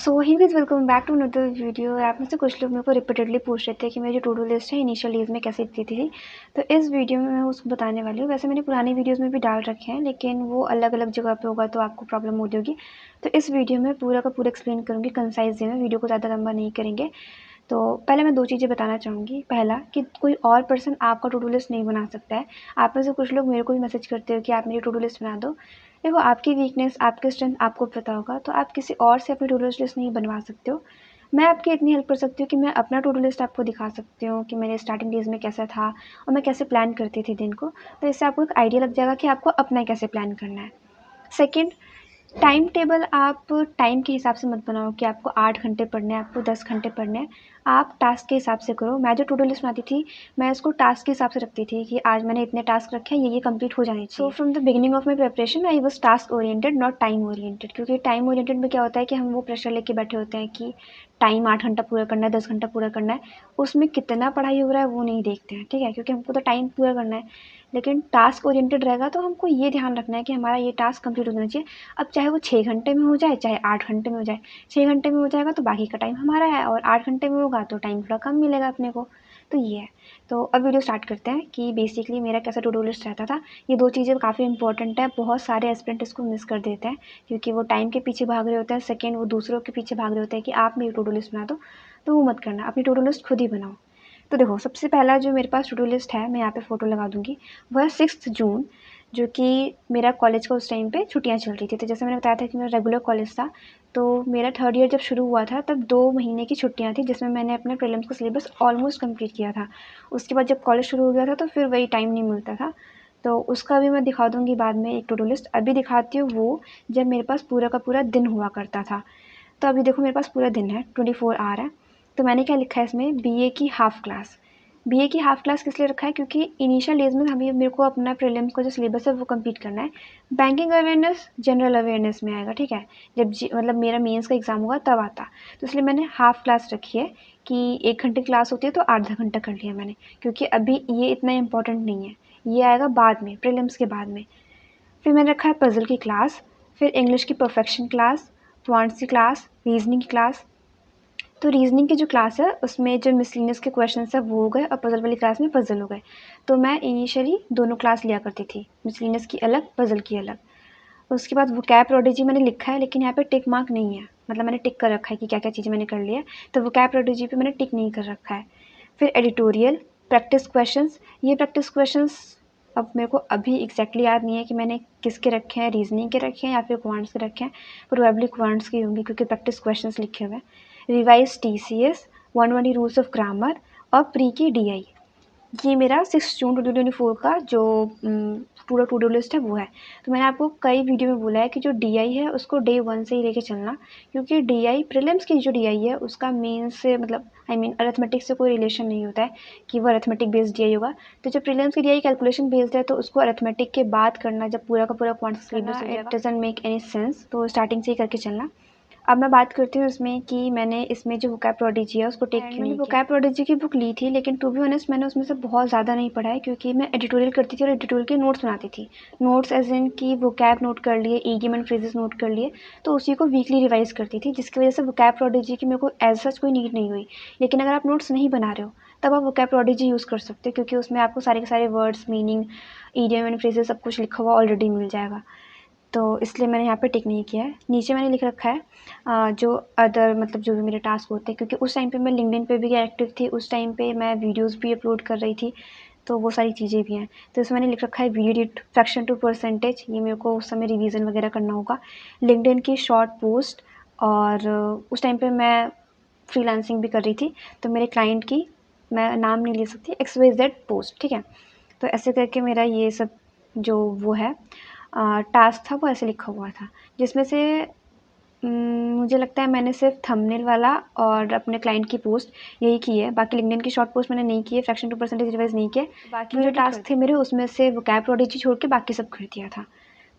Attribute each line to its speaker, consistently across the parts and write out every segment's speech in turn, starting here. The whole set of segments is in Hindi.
Speaker 1: So hi guys welcome back to another video. आप में से कुछ लोग मेरे को रिपीटेडली पूछ रहे थे कि मेरी जो टू डू लिस्ट है इनिशियल डेज में कैसे दिखती थी। तो इस वीडियो में मैं उसको बताने वाली हूँ। वैसे मैंने पुरानी वीडियोस में भी डाल रखे हैं, लेकिन वो अलग अलग जगह पे होगा तो आपको प्रॉब्लम हो होगी। तो इस वीडियो में पूरा का पूरा एक्सप्लेन करूँगी कंसाइज वे में, वीडियो को ज़्यादा लंबा नहीं करेंगे। तो पहले मैं 2 चीज़ें बताना चाहूँगी। पहला कि कोई और पर्सन आपका टू डू लिस्ट नहीं बना सकता है। आप में से कुछ लोग मेरे को भी मैसेज करते हो कि आप मेरी टू डू लिस्ट बना दो। देखो, आपकी वीकनेस, आपकी स्ट्रेंथ आपको पता होगा, तो आप किसी और से अपनी टू डू लिस्ट नहीं बनवा सकते हो। मैं आपकी इतनी हेल्प कर सकती हूँ कि मैं अपना टू डू लिस्ट आपको दिखा सकती हूँ कि मेरे स्टार्टिंग डेज़ में कैसा था और मैं कैसे प्लान करती थी दिन को। तो इससे आपको एक आइडिया लग जाएगा कि आपको अपना कैसे प्लान करना है। सेकंड, टाइम टेबल आप टाइम के हिसाब से मत बनाओ कि आपको 8 घंटे पढ़ने हैं, आपको 10 घंटे पढ़ने हैं। आप टास्क के हिसाब से करो। मैं जो टू डू लिस्ट बनाती थी, मैं इसको टास्क के हिसाब से रखती थी कि आज मैंने इतने टास्क रखे हैं, ये कंप्लीट हो जाने चाहिए। So from the beginning of my preparation I was task oriented, not time oriented. क्योंकि टाइम ओरिएंटेड में क्या होता है कि हम वो प्रेशर लेके बैठे होते हैं कि टाइम 8 घंटा पूरा करना है, 10 घंटा पूरा करना है। उसमें कितना पढ़ाई हो रहा है वो नहीं देखते हैं, ठीक है, क्योंकि हमको तो टाइम पूरा करना है। लेकिन टास्क ओरिएंटेड रहेगा तो हमको ये ध्यान रखना है कि हमारा ये टास्क कंप्लीट होना चाहिए। अब चाहे वो 6 घंटे में हो जाए, चाहे 8 घंटे में हो जाए। 6 घंटे में हो जाएगा तो बाकी का टाइम हमारा है, और 8 घंटे में होगा तो टाइम थोड़ा कम मिलेगा अपने को। तो ये है। तो अब वीडियो स्टार्ट करते हैं कि बेसिकली मेरा कैसा टू डू लिस्ट रहता था। ये 2 चीज़ें काफ़ी इंपॉर्टेंट है। बहुत सारे एस्पिरेंट इसको मिस कर देते हैं क्योंकि वो टाइम के पीछे भाग रहे होते हैं। सेकेंड, वो दूसरों के पीछे भाग रहे होते हैं कि आप मेरी टू डू लिस्ट बना दो। तो वो मत करना, अपनी टू डू लिस्ट खुद ही बनाओ। तो देखो, सबसे पहला जो मेरे पास टू डू लिस्ट है, मैं यहाँ पे फ़ोटो लगा दूँगी, वो है 6 जून, जो कि मेरा कॉलेज का उस टाइम पे छुट्टियाँ चल रही थी। तो जैसे मैंने बताया था कि मेरा रेगुलर कॉलेज था, तो मेरा 3rd ईयर जब शुरू हुआ था तब 2 महीने की छुट्टियाँ थी, जिसमें मैंने अपने प्रीलिम्स का सिलेबस ऑलमोस्ट कंप्लीट किया था। उसके बाद जब कॉलेज शुरू हो गया था तो फिर वही टाइम नहीं मिलता था। तो उसका भी मैं दिखा दूँगी बाद में एक टू डू लिस्ट। अभी दिखाती हूँ वो जब मेरे पास पूरा का पूरा दिन हुआ करता था। तो अभी देखो, मेरे पास पूरा दिन है, 24 आवर है। तो मैंने क्या लिखा है इसमें, बीए की हाफ़ क्लास। बीए की हाफ़ क्लास किस लिए रखा है, क्योंकि इनिशियल डेज़ में हमें मेरे को अपना प्रीलिम्स का जो सिलेबस है वो कंप्लीट करना है। बैंकिंग अवेयरनेस जनरल अवेयरनेस में आएगा, ठीक है, जब मतलब मेरा मेंस का एग्ज़ाम होगा तब आता। तो इसलिए मैंने हाफ़ क्लास रखी है कि 1 घंटे क्लास होती है तो आधा घंटा कर लिया मैंने, क्योंकि अभी ये इतना इम्पोर्टेंट नहीं है, ये आएगा बाद में, प्रीलिम्स के बाद में। फिर मैंने रखा है पज़ल की क्लास, फिर इंग्लिश की परफेक्शन क्लास, क्वांट्स की क्लास, रीजनिंग की क्लास। तो रीजनिंग की जो क्लास है उसमें जो मिसलिनियस के क्वेश्चंस है वो हो गए, और पज़ल वाली क्लास में पज़ल हो गए। तो मैं इनिशियली दोनों क्लास लिया करती थी, मिसलिनियस की अलग, पज़ल की अलग। उसके बाद वोकैब प्रोडिजी मैंने लिखा है, लेकिन यहाँ पे टिक मार्क नहीं है, मतलब मैंने टिक कर रखा है कि क्या क्या चीज़ें मैंने कर ली है। तो वोकैब प्रोडिजी पे मैंने टिक नहीं कर रखा है। फिर एडिटोरियल, प्रैक्टिस क्वेश्चंस। ये प्रैक्टिस क्वेश्चंस अब मेरे को अभी एग्जैक्टली याद नहीं है कि मैंने किसके रखे हैं, रीजनिंग के रखे हैं या फिर क्वांट्स के रखे हैं। प्रोबेबली क्वांट्स के होंगे क्योंकि प्रैक्टिस क्वेश्चंस लिखे हुए हैं। Revise TCS, 120 rules of grammar और प्री की DI। ये मेरा 6 जून 2024 का जो पूरा टू डू लिस्ट है वो है। तो मैंने आपको कई वीडियो में बोला है कि जो DI है उसको डे 1 से ही लेके चलना, क्योंकि DI प्रीलिम्स की जो DI है उसका मेन से मतलब अरिथमेटिक से कोई रिलेशन नहीं होता है कि वो अरिथमेटिक बेस्ड DI होगा। तो जब प्रीलिम्स की DI कैलकुलेशन बेस्ड है तो उसको अरिथमेटिक के बाद करना, जब पूरा का पूरा क्वांटिटी सिलेबस हो जाएगा, it doesn't make any sense. तो स्टार्टिंग से ही करके चलना। अब मैं बात करती हूँ इसमें कि मैंने इसमें जो वोकैब प्रोडिजी है उसको टेक क्यों नहीं किया। वोकैब प्रोडिजी की बुक ली थी, लेकिन टू बी ऑनेस्ट मैंने उसमें से बहुत ज़्यादा नहीं पढ़ा है, क्योंकि मैं एडिटोरियल करती थी और एडिटोरियल के नोट्स बनाती थी। नोट्स एज इन कि वोकैब नोट कर लिए, ईडियम एंड फ्रेजेस नोट कर लिए, तो उसी को वीकली रिवाइज करती थी, जिसकी वजह से वोकैब प्रोडिजी की मेरे को एज सच कोई नीड नहीं हुई। लेकिन अगर आप नोट्स नहीं बना रहे हो तब आप वोकैब प्रोडिजी यूज़ कर सकते हो, क्योंकि उसमें आपको सारे के सारे words, meaning, idiom and phrases सब कुछ लिखा हुआ ऑलरेडी मिल जाएगा। तो इसलिए मैंने यहाँ पे टिक नहीं किया है। नीचे मैंने लिख रखा है जो अदर मतलब जो भी मेरे टास्क होते हैं, क्योंकि उस टाइम पे मैं लिंक्डइन पे भी एक्टिव थी, उस टाइम पे मैं वीडियोस भी अपलोड कर रही थी, तो वो सारी चीज़ें भी हैं। तो इसमें मैंने लिख रखा है video edit fraction to percentage, ये मेरे को उस समय रिवीजन वगैरह करना होगा। लिंक्डइन की शॉर्ट पोस्ट, और उस टाइम पर मैं फ्रीलांसिंग भी कर रही थी, तो मेरे क्लाइंट की मैं नाम नहीं ले सकती, XYZ पोस्ट, ठीक है। तो ऐसे करके मेरा ये सब जो वो है टास्क था वो ऐसे लिखा हुआ था, जिसमें से मुझे लगता है मैंने सिर्फ थंबनेल वाला और अपने क्लाइंट की पोस्ट यही की है। बाकी लिंक्डइन की शॉर्ट पोस्ट मैंने नहीं की है, फ्रैक्शन टू परसेंटेज रिवाइज नहीं किया। बाकी जो टास्क थे मेरे उसमें से वोकैब प्रोडिजी छोड़ के बाकी सब कर दिया था।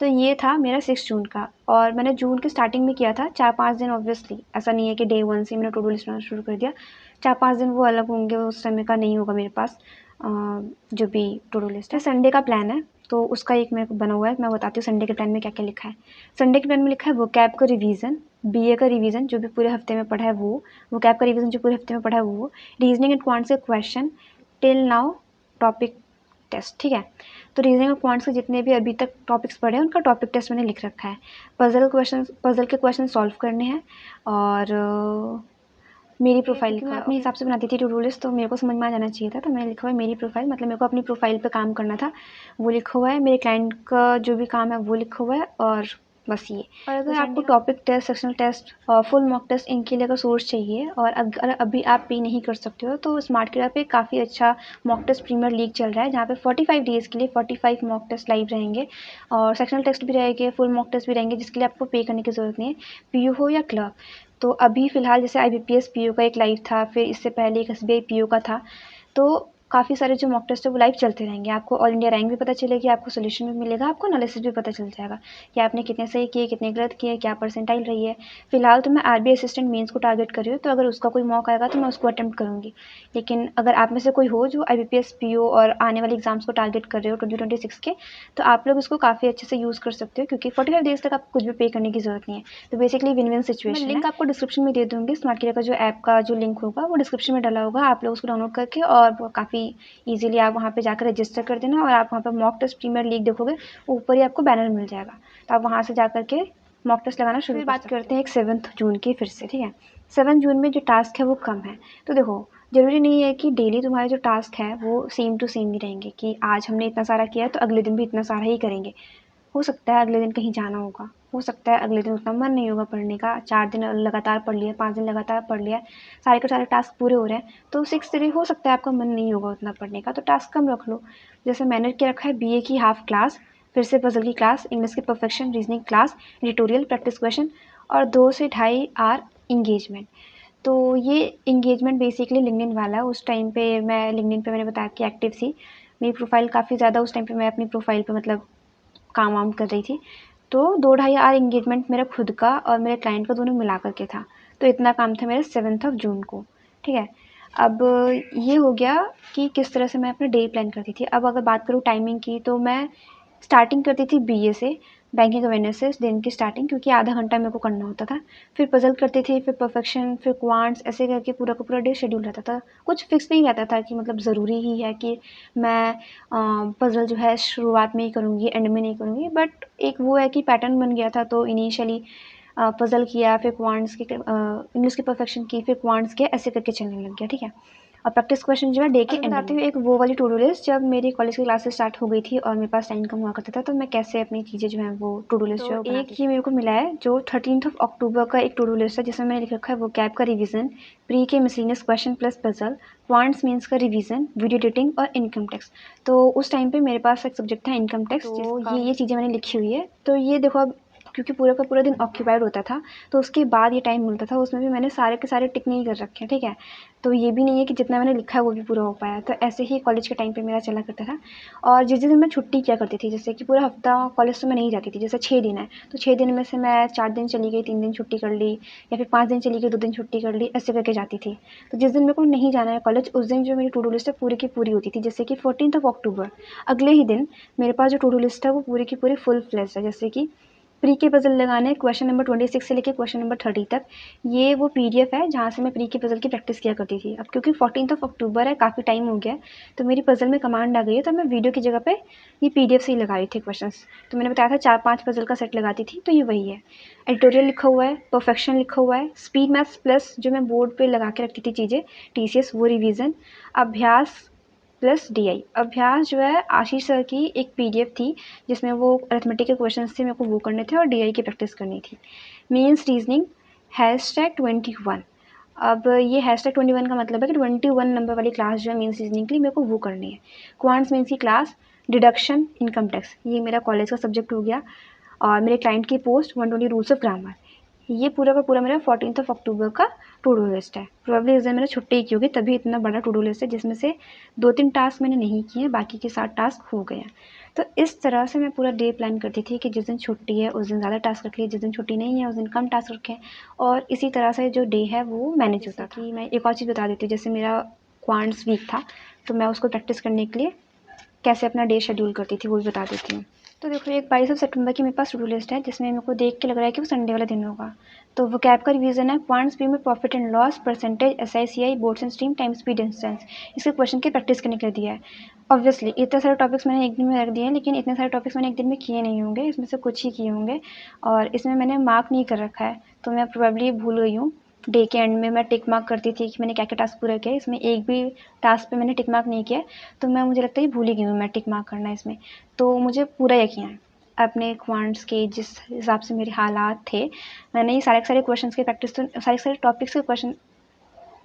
Speaker 1: तो ये था मेरा 6 जून का, और मैंने जून के स्टार्टिंग में किया था 4-5 दिन। ऑब्वियसली ऐसा नहीं है कि डे 1 से मैंने टू डू लिस्ट बनाना शुरू कर दिया। 4-5 दिन वो अलग होंगे, उस समय का नहीं होगा मेरे पास जो भी टू डू लिस्ट है। संडे का प्लान है तो उसका एक मेरे को बना हुआ है, मैं बताती हूँ संडे के प्लान में क्या क्या लिखा है। संडे के प्लान में लिखा है वोकैब का रिवीजन, बीए का रिवीजन जो भी पूरे हफ्ते में पढ़ा है वो, वोकैब का रिवीजन जो पूरे हफ्ते में पढ़ा है वो, रीजनिंग एंड क्वांट्स के question till now topic test, ठीक है। तो रीजनिंग और क्वांट्स के जितने भी अभी तक टॉपिक्स पढ़े हैं उनका टॉपिक टेस्ट मैंने लिख रखा है। पजल के क्वेश्चन सॉल्व करने हैं। और मेरी प्रोफाइल मैं अपने हिसाब से बनाती थी टू डू लिस्ट, तो मेरे को समझ में आ जाना चाहिए था, तो मैंने लिखा हुआ है मेरी प्रोफाइल, मतलब मेरे को अपनी प्रोफाइल पे काम करना था, वो लिखा हुआ है। मेरे क्लाइंट का जो भी काम है वो लिखा हुआ है, और बस ये। और अगर आपको टॉपिक टेस्ट, सेक्शनल टेस्ट और फुल मॉक टेस्ट इनके लिए अगर सोर्स चाहिए और अगर अभी आप पे नहीं कर सकते हो, तो स्मार्ट किरा पे काफ़ी अच्छा मॉक टेस्ट प्रीमियर लीग चल रहा है, जहाँ पे 45 डेज़ के लिए 45 मॉक टेस्ट लाइव रहेंगे, और सेक्शनल टेस्ट भी रहेंगे, फुल मॉक टेस्ट भी रहेंगे, जिसके लिए आपको पे करने की ज़रूरत नहीं है, पीयू हो या क्लर्क। तो अभी फ़िलहाल जैसे IBPS पीओ का एक लाइव था, फिर इससे पहले एक SBI पीओ का था, तो काफ़ी सारे जो मॉक टेस्ट है वो लाइव चलते रहेंगे। आपको ऑल इंडिया रैंक भी पता चलेगी, आपको सोल्यूशन भी मिलेगा, आपको एनालिसिस भी पता चल जाएगा कि आपने कितने सही किए, कितने गलत किए, क्या परसेंटाइल रही है। फिलहाल तो मैं RBI असिस्टेंट मेंस को टारगेट कर रही हूँ, तो अगर उसका कोई मौका आएगा तो मैं उसको अटेम्प्ट करूँगी। लेकिन अगर आप में से कोई हो जो IBPS पीओ और आने वाले एग्जाम्स को टारगेट कर रहे हो 2026 के, तो आप लोग इसको काफ़ी अच्छे से यूज़ कर सकते हो, क्योंकि 45 डेज़ तक आपको कुछ भी पे करने की ज़रूरत नहीं है। तो बेसिकली विन विन सिचुएशन है। लिंक आपको डिस्क्रिप्शन में दे दूँगी, स्मार्ट किरा का जो ऐप का जो लिंक होगा वो डिस्क्रिप्शन में डाला होगा, आप लोग उसको डाउनलोड करके और वो काफ़ी ईजिली आप वहाँ पे जाकर रजिस्टर कर देना, और आप वहाँ पर मॉक टेस्ट प्रीमियर लीग देखोगे, ऊपर ही आपको बैनर मिल जाएगा, तो आप वहाँ से जा के मॉक टेस्ट लगाना शुरू। फिर बात करते हैं एक 7 जून की फिर से, ठीक है। 7 जून में जो टास्क है वो कम है, तो देखो ज़रूरी नहीं है कि डेली तुम्हारे जो टास्क है वो सेम टू सेम ही रहेंगे, कि आज हमने इतना सारा किया है तो अगले दिन भी इतना सारा ही करेंगे। हो सकता है अगले दिन कहीं जाना होगा, हो सकता है अगले दिन उतना मन नहीं होगा पढ़ने का, 4 दिन लगातार पढ़ लिया, 5 दिन लगातार पढ़ लिया, सारे के सारे टास्क पूरे हो रहे हैं, तो 6 दिन हो सकता है आपका मन नहीं होगा उतना पढ़ने का, तो टास्क कम रख लो। जैसे मैंने क्या रखा है, BA की हाफ क्लास, फिर से पजल की क्लास, इंग्लिश की perfection, reasoning class, editorial, practice question, और 2 से ढाई आवर इंगेजमेंट। तो ये इंगेजमेंट बेसिकली लिंक्डइन वाला है। उस टाइम पे मैं लिंक्डइन पे मैंने बताया कि एक्टिव थी, मेरी प्रोफाइल काफ़ी ज़्यादा उस टाइम पे मैं अपनी प्रोफाइल पे मतलब काम वाम कर रही थी, तो 2 ढाई आवर इंगेजमेंट मेरा खुद का और मेरे क्लाइंट का दोनों मिला कर के था। तो इतना काम था मेरा 7 जून को, ठीक है। अब ये हो गया कि किस तरह से मैं अपना डे प्लान करती थी। अब अगर बात करूँ टाइमिंग की, तो मैं स्टार्टिंग करती थी BA से, बैंकिंग अवेयरनेस से दिन की स्टार्टिंग, क्योंकि आधा घंटा मेरे को करना होता था। फिर पजल करती थी, फिर परफेक्शन, फिर क्वांट्स, ऐसे करके पूरा का पूरा डे शेड्यूल रहता था। कुछ फिक्स नहीं रहता था कि मतलब ज़रूरी ही है कि मैं पजल जो है शुरुआत में ही करूँगी, एंड में नहीं करूँगी, बट एक वो है कि पैटर्न बन गया था। तो इनिशियली पजल किया, फिर क्वांट्स की, इंग्लिश की परफेक्शन की, फिर क्वांट्स किया, ऐसे करके चलने लग गया, ठीक है। और प्रैक्टिस क्वेश्चन जो है डे के एंड बताती हूँ। एक वो वाली टू डू लिस्ट, जब मेरी कॉलेज की क्लासेस स्टार्ट हो गई थी और मेरे पास टाइम कम हुआ करता था, तो मैं कैसे अपनी चीज़ें जो हैं वो टू डू लिस्ट जो है एक ही मेरे को मिला है, जो 13 अक्टूबर का एक टू डू लिस्ट है, जिसमें मैंने लिख रखा है वो कैब का रिवीजन, प्री के miscellaneous question plus puzzle, quants means का रिवीजन, वीडियो एडिटिंग और इनकम टैक्स। तो उस टाइम पे मेरे पास एक सब्जेक्ट था इनकम टैक्स, तो ये चीज़ें मैंने लिखी हुई है। तो ये देखो, अब क्योंकि पूरा का पूरा दिन ऑक्यूपाइड होता था, तो उसके बाद ये टाइम मिलता था, उसमें भी मैंने सारे के सारे टिक नहीं कर रखे हैं, ठीक है। तो ये भी नहीं है कि जितना मैंने लिखा है वो भी पूरा हो पाया। तो ऐसे ही कॉलेज के टाइम पे मेरा चला करता था। और जिस दिन मैं छुट्टी किया करती थी, जैसे कि पूरा हफ्ता कॉलेज तो मैं नहीं जाती थी, जैसे 6 दिन है, तो 6 दिन में से मैं 4 दिन चली गई, 3 दिन छुट्टी कर ली, या फिर 5 दिन चली गई, 2 दिन छुट्टी कर ली, ऐसे करके जाती थी। तो जिस दिन मेरे को नहीं जाना है कॉलेज, उस दिन जो मेरी टू डू लिस्ट है पूरी की पूरी होती थी। जैसे कि 14 अक्टूबर, अगले ही दिन मेरे पास जो टू डू लिस्ट है वो पूरी की पूरी फुल फ्लेज है। जैसे कि प्री के पजल लगाने, क्वेश्चन नंबर 26 से लेकर क्वेश्चन नंबर 30 तक। ये वो PDF है जहाँ से मैं प्री के पजल की प्रैक्टिस किया करती थी। अब क्योंकि 14 अक्टूबर है, काफ़ी टाइम हो गया है, तो मेरी पजल में कमांड आ गई है, तो मैं वीडियो की जगह पे ये PDF से ही लगा रही थी क्वेश्चंस। तो मैंने बताया था 4-5 पजल का सेट लगाती थी, तो ये वही है। एडिटोरियल लिखा हुआ है, परफेक्शन लिखा हुआ है, स्पीड मैथ्स प्लस जो मैं बोर्ड पर लगा के रखती थी चीज़ें, TCS वो रिविज़न, अभ्यास प्लस DI। अभ्यास जो है आशीष सर की एक PDF थी, जिसमें वो अरिथमेटिक के क्वेश्चंस थे, मेरे को वो करने थे, और DI की प्रैक्टिस करनी थी। Means reasoning #21। अब ये #21 का मतलब है कि 21 नंबर वाली क्लास जो है मीन्स रीजनिंग के लिए मेरे को वो करनी है। क्वांट्स मीन्स की क्लास, डिडक्शन, इनकम टैक्स, ये मेरा कॉलेज का सब्जेक्ट हो गया। और मेरे क्लाइंट की पोस्ट 120 रूल्स ऑफ ग्रामर। ये पूरा का पूरा मेरा 14 अक्टूबर का टू डू लिस्ट है। प्रोबेबली इस दिन मैंने छुट्टी की होगी, तभी इतना बड़ा टू डू लिस्ट है, जिसमें से 2-3 टास्क मैंने नहीं किए हैं, बाकी के 7 टास्क हो गए हैं। तो इस तरह से मैं पूरा डे प्लान करती थी कि जिस दिन छुट्टी है उस दिन ज़्यादा टास्क रख लिए, जिस दिन छुट्टी नहीं है उस दिन कम टास्क रखें, और इसी तरह से जो डे है वो मैनेज होता था। कि मैं एक और चीज़ बता देती हूँ, जैसे मेरा क्वांट्स वीक था, तो मैं उसको प्रैक्टिस करने के लिए कैसे अपना डे शेड्यूल करती थी वो भी बता देती हूँ। तो देखो, एक 22 सितंबर की मेरे पास टू डू लिस्ट है जिसमें मेरे को देख के लग रहा है कि वो संडे वाला दिन होगा। तो वोकैब का रिवीजन है, क्वांट्स व्यू में profit and loss, percentage, SICI, boards and stream, time speed distance, इसके क्वेश्चन की प्रैक्टिस करने के लिए दिया है। ऑब्वियसली इतने सारे टॉपिक्स मैंने एक दिन में रख दिए हैं, लेकिन इतने सारे टॉपिक्स मैंने एक दिन में किए नहीं होंगे, इसमें से कुछ ही किए होंगे और इसमें मैंने मार्क नहीं कर रखा है, तो मैं प्रोबेबली भूल गई हूँ। डे के एंड में मैं टिक मार्क करती थी कि मैंने क्या क्या टास्क पूरा किया, इसमें एक भी टास्क पे मैंने टिक मार्क नहीं किया, तो मुझे लगता है भूल ही गई हूँ मैं टिक मार्क करना इसमें। तो मुझे पूरा यकीन है अपने क्वांट्स के जिस हिसाब से मेरे हालात थे, मैंने ये सारे के सारे क्वेश्चंस की प्रैक्टिस, तो सारे के सारे टॉपिक्स के क्वेश्चन,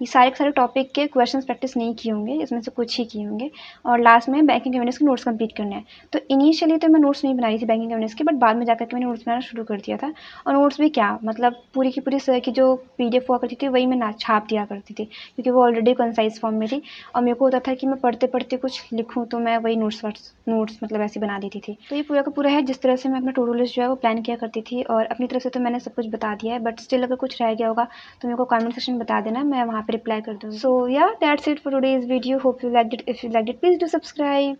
Speaker 1: ये सारे के सारे टॉपिक के क्वेश्चंस प्रैक्टिस नहीं किए होंगे, इसमें से कुछ ही किए होंगे। और लास्ट में बैंकिंग अवेयरनेस के नोट्स कंप्लीट करने हैं। तो इनिशियली तो मैं नोट्स नहीं बना रही थी बैंकिंग अवेयरनेस के, बट बाद में जाकर के मैंने नोट्स बनाना शुरू कर दिया था। और नोट्स भी क्या, मतलब पूरी की पूरी सर की जो PDF हुआ करती थी वही मैं छाप दिया करती थी, क्योंकि वो ऑलरेडी कंसाइज फॉर्म में थी और मेरे को होता था कि मैं पढ़ते पढ़ते कुछ लिखूँ, तो मैं वही नोट्स मतलब ऐसे बना देती थी। तो ये पूरा का पूरा है जिस तरह से मैं अपना टू डू लिस्ट जो है वो प्लान किया करती थी, और अपनी तरफ से तो मैंने सब कुछ बता दिया है, बट स्टिल अगर कुछ रह गया होगा तो मेरे को कमेंट सेक्शन में बता देना, मैं वहाँ पे रिप्लाई कर दूँगी। So yeah, that's it for today's video. Hope you liked it. If you liked it, please do subscribe.